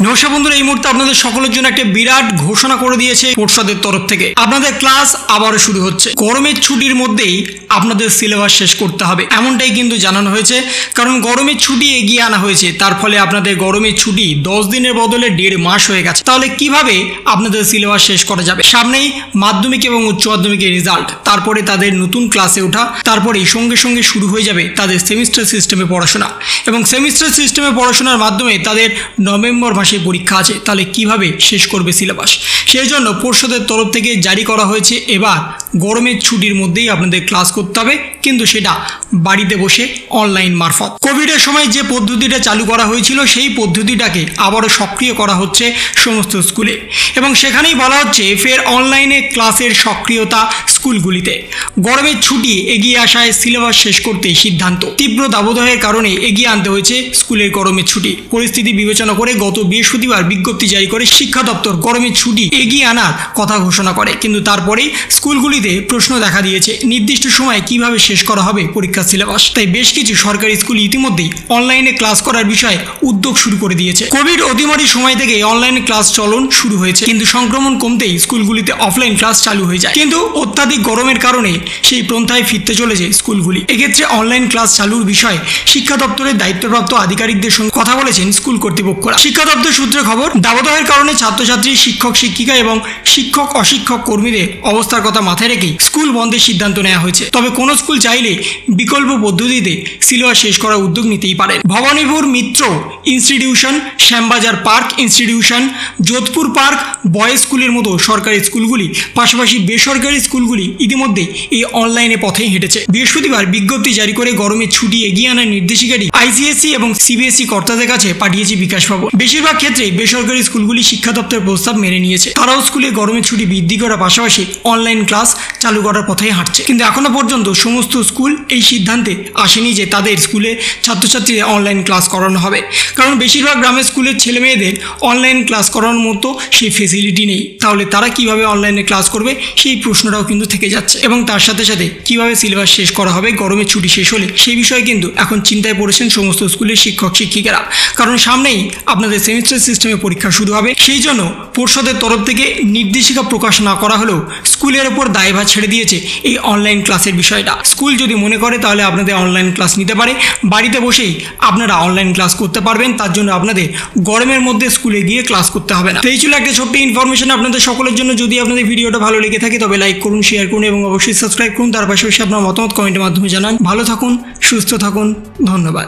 নমস্কার বন্ধুরা, এই মুহূর্তে আপনাদের সকলের জন্য একটা বিরাট ঘোষণা করে দিয়েছে পর্ষদের তরফ থেকে। আপনাদের ক্লাস আবারও শুরু হচ্ছে। গরমের ছুটির মধ্যেই আপনাদের সিলেবাস শেষ করতে হবে, এমনটাই কিন্তু জানানো হয়েছে। কারণ গরমের ছুটি এগিয়ে আনা হয়েছে, তার ফলে আপনাদের গরমের ছুটি 10 দিনের বদলে 1.5 মাস হয়ে গেছে। তাহলে কিভাবে আপনাদের সিলেবাস শেষ করা যাবে? সামনেই মাধ্যমিক এবং উচ্চ মাধ্যমিকের রেজাল্ট, তারপরে তাদের নতুন ক্লাসে ওঠা, তারপরেই সঙ্গে সঙ্গে শুরু হয়ে যাবে তাদের সেমিস্টার সিস্টেমে পড়াশোনা, এবং সেমিস্টার সিস্টেমে পড়াশোনার মাধ্যমে তাদের নভেম্বর মাসে পরীক্ষা আছে। তাহলে কিভাবে শেষ করবে সিলেবাস? সেই জন্য পর্ষদের তরফ থেকে জারি করা হয়েছে এবার গরমের ছুটির মধ্যেই আপনাদের ক্লাস করতে হবে, কিন্তু সেটা বাড়িতে বসে অনলাইন মারফত। কোভিডের সময় যে পদ্ধতিটা চালু করা হয়েছিল সেই পদ্ধতিটাকে আবারও সক্রিয় করা হচ্ছে সমস্ত স্কুলে, এবং সেখানেই বলা হচ্ছে ফের অনলাইনে ক্লাসের সক্রিয়তা স্কুলগুলিতে। গরমের ছুটি এগিয়ে আসায় সিলেবাস শেষ করতে সিদ্ধান্ত। তীব্র দাবদাহের কারণে এগিয়ে আনতে হয়েছে স্কুলের গরমের ছুটি। পরিস্থিতি বিবেচনা করে গত বৃহস্পতিবার বিজ্ঞপ্তি জারি করে শিক্ষা দপ্তর গরমের ছুটি এগিয়ে আনার কথা ঘোষণা করে, কিন্তু তারপরেই স্কুলগুলিতে প্রশ্ন দেখা দিয়েছে নির্দিষ্ট সময়ে কিভাবে শেষ করা হবে পরীক্ষার সিলেবাস। তাই বেশ কিছু সরকারি স্কুল ইতিমধ্যেই অনলাইনে ক্লাস করার বিষয়ে উদ্যোগ শুরু করে দিয়েছে। কোভিড অতিমারীর সময় থেকে অনলাইনে ক্লাস চলন শুরু হয়েছে, কিন্তু সংক্রমণ কমতেই স্কুলগুলিতে অফলাইন ক্লাস চালু হয়ে যায়। কিন্তু অত্যাধিক গরমের কারণে সেই পন্থায় ফিরতে চলেছে স্কুলগুলি। এক্ষেত্রে অনলাইন ক্লাস চালুর বিষয়ে শিক্ষা দপ্তরের দায়িত্বপ্রাপ্ত আধিকারিকদের সঙ্গে কথা বলেছেন স্কুল কর্তৃপক্ষরা। শিক্ষা দপ্তর সূত্রে খবর, দাবদাহের কারণে ছাত্রছাত্রী, শিক্ষক শিক্ষিকা এবং শিক্ষক অশিক্ষক কর্মীদের অবস্থার কথা মাথায় রেখেই স্কুল বন্ধের সিদ্ধান্ত নেওয়া হয়েছে। তবে কোন স্কুল চাইলে বিকল্প পদ্ধতিতে সিলেবাস শেষ করার উদ্যোগ নিতেই পারেন। Bhabanipur Mitra Institution, Shyambazar Park Institution, Jodhpur Park Boys স্কুলের মতো সরকারি স্কুলগুলি, পাশাপাশি বেসরকারি স্কুলগুলি ইতিমধ্যে এই অনলাইনে পথেই হেঁটেছে। বৃহস্পতিবার বিজ্ঞপ্তি জারি করে গরমের ছুটি এগিয়ে আনার নির্দেশিকাটি আইসিএসসি এবং সিবিএসই কর্তাদের কাছে পাঠিয়েছে বিকাশ ভবন। বেশিরভাগ ক্ষেত্রে বেসরকারি স্কুলগুলি শিক্ষা দপ্তরের প্রস্তাব মেনে নিয়েছে। তারাও স্কুলে গরমের ছুটি বৃদ্ধি করার পাশাপাশি অনলাইন ক্লাস চালু করার পথেই হাঁটছে। কিন্তু এখনো পর্যন্ত সমস্ত স্কুল এই সিদ্ধান্তে আসেনি যে তাদের স্কুলে ছাত্রছাত্রীদের অনলাইন ক্লাস করানো হবে, কারণ বেশিরভাগ গ্রামের স্কুলের ছেলে মেয়েদের অনলাইন ক্লাস করানোর মতো সেই ফেসিলিটি নেই। তাহলে তারা কিভাবে অনলাইনে ক্লাস করবে সেই প্রশ্নটাও কিন্তু থেকে যাচ্ছে, এবং তার সাথে সাথে কিভাবে সিলেবাস শেষ করা হবে গরমের ছুটি শেষ হলে, সেই বিষয়ে কিন্তু এখন চিন্তায় পড়েছেন সমস্ত স্কুলের শিক্ষক শিক্ষিকারা। কারণ সামনেই আপনাদের সেমিস্টার সিস্টেমে পরীক্ষা শুরু হবে। সেই জন্য পর্ষদের তরফ থেকে নির্দেশিকা প্রকাশ না করা হলেও স্কুলের ওপর দায়ভার ছেড়ে দিয়েছে এই অনলাইন ক্লাসের বিষয়টা। স্কুল যদি মনে করে তাহলে আপনাদের অনলাইন ক্লাস নিতে পারে, বাড়িতে বসেই আপনারা অনলাইন ক্লাস করতে পারবেন। তার জন্য আপনাদের গরমের মধ্যে স্কুলে গিয়ে ক্লাস করতে হবে না। তো এই ছিল একটা ছোট্ট ইনফরমেশন আপনাদের সকলের জন্য। যদি আপনাদের ভিডিওটা ভালো লেগে থাকে তবে লাইক করুন, শেয়ার করুন এবং অবশ্যই সাবস্ক্রাইব করুন। তার পাশাপাশি আপনার মতামত কমেন্টের মাধ্যমে জানান। ভালো থাকুন, সুস্থ থাকুন, ধন্যবাদ।